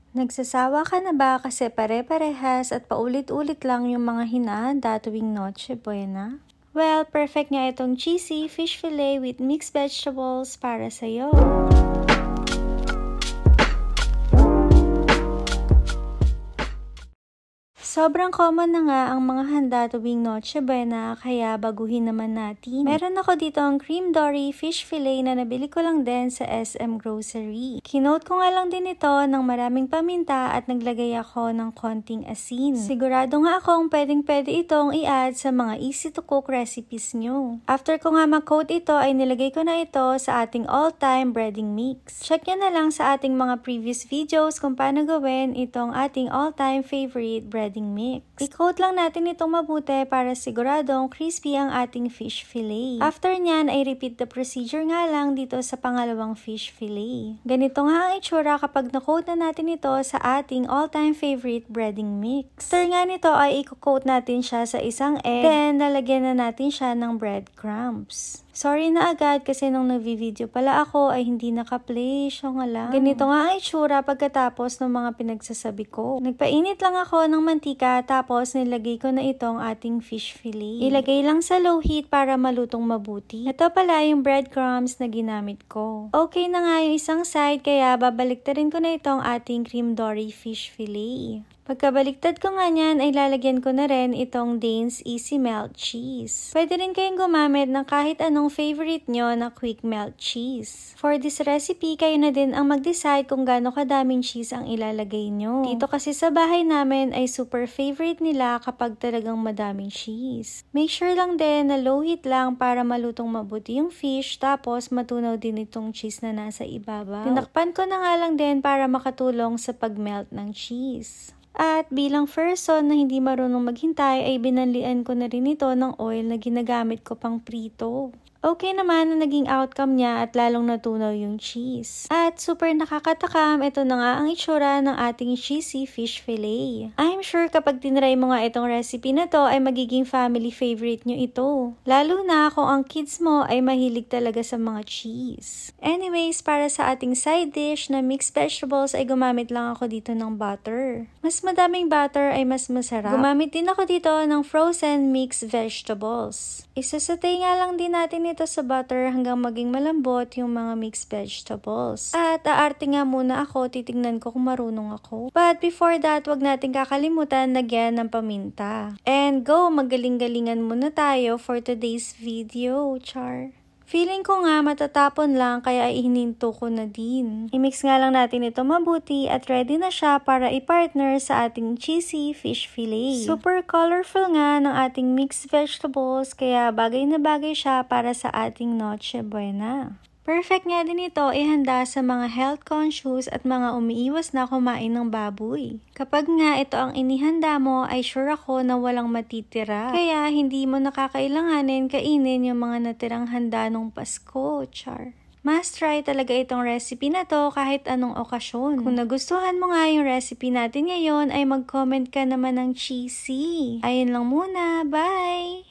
Nagsasawa ka na ba kasi pare-parehas at paulit-ulit lang yung mga hinahanda tuwing Noche Buena? Well, perfect nga itong cheesy fish fillet with mixed vegetables para sa'yo. Sobrang common na nga ang mga handa tuwing Noche Buena, kaya baguhin naman natin. Meron ako dito ang cream dory fish fillet na nabili ko lang din sa SM Grocery. Kinote ko nga lang din ito ng maraming paminta at naglagay ako ng konting asin. Sigurado nga akong pwedeng-pwede itong i-add sa mga easy to cook recipes nyo. After ko nga mag-coat ito ay nilagay ko na ito sa ating all-time breading mix. Check nyo na lang sa ating mga previous videos kung paano gawin itong ating all-time favorite breading mix. I-coat lang natin itong mabuti para siguradong crispy ang ating fish fillet. After nyan ay repeat the procedure nga lang dito sa pangalawang fish fillet. Ganito nga ang itsura kapag na-coat na natin ito sa ating all-time favorite breading mix. After nga nito ay i-coat natin siya sa isang egg, then lalagyan na natin siya ng breadcrumbs. Sorry na agad kasi nung nagvi-video pala ako ay hindi naka-play, siya nga lang. Ganito nga ang itsura pagkatapos ng mga pinagsasabi ko. Nagpainit lang ako ng mantika tapos nilagay ko na itong ating fish fillet. Ilagay lang sa low heat para malutong mabuti. Ito pala yung breadcrumbs na ginamit ko. Okay na nga yung isang side kaya babaliktarin ko na itong ating cream dory fish fillet. Pagkabaliktad ko nga niyan ay lalagyan ko na rin itong Danes Easy Melt Cheese. Pwede rin kayong gumamit ng kahit anong favorite nyo na quick melt cheese. For this recipe, kayo na din ang mag-decide kung gaano kadaming cheese ang ilalagay nyo. Dito kasi sa bahay namin ay super favorite nila kapag talagang madaming cheese. Make sure lang din na low heat lang para malutong mabuti yung fish tapos matunaw din itong cheese na nasa ibabaw. Tinakpan ko na nga lang din para makatulong sa pag-melt ng cheese. At bilang person na hindi marunong maghintay ay binanlian ko na rin ito ng oil na ginagamit ko pang prito. Okay naman na naging outcome niya at lalong natunaw yung cheese. At super nakakatakam, ito na nga ang itsura ng ating cheesy fish fillet. I'm sure kapag tinry mo nga itong recipe na to ay magiging family favorite nyo ito. Lalo na kung ang kids mo ay mahilig talaga sa mga cheese. Anyways, para sa ating side dish na mixed vegetables ay gumamit lang ako dito ng butter. Mas madaming butter ay mas masarap. Gumamit din ako dito ng frozen mixed vegetables. Isasatay nga lang din natin ito sa butter hanggang maging malambot yung mga mixed vegetables. At aarte nga muna ako, titignan ko kung marunong ako. But before that, wag natin kakalimutan lagyan ng paminta. And go, magaling-galingan muna tayo for today's video, char. Feeling ko nga matatapon lang kaya ihininto ko na din. I-mix nga lang natin ito mabuti at ready na siya para i-partner sa ating cheesy fish fillet. Super colorful nga ng ating mixed vegetables kaya bagay na bagay siya para sa ating Noche Buena. Perfect nga din ito ihanda sa mga health conscious at mga umiiwas na kumain ng baboy. Kapag nga ito ang inihanda mo ay sure ako na walang matitira. Kaya hindi mo nakakailanganin kainin yung mga natirang handa nung Pasko, char. Must try talaga itong recipe na to kahit anong okasyon. Kung nagustuhan mo nga yung recipe natin ngayon ay mag-comment ka naman ng cheesy. Ayun lang muna, bye!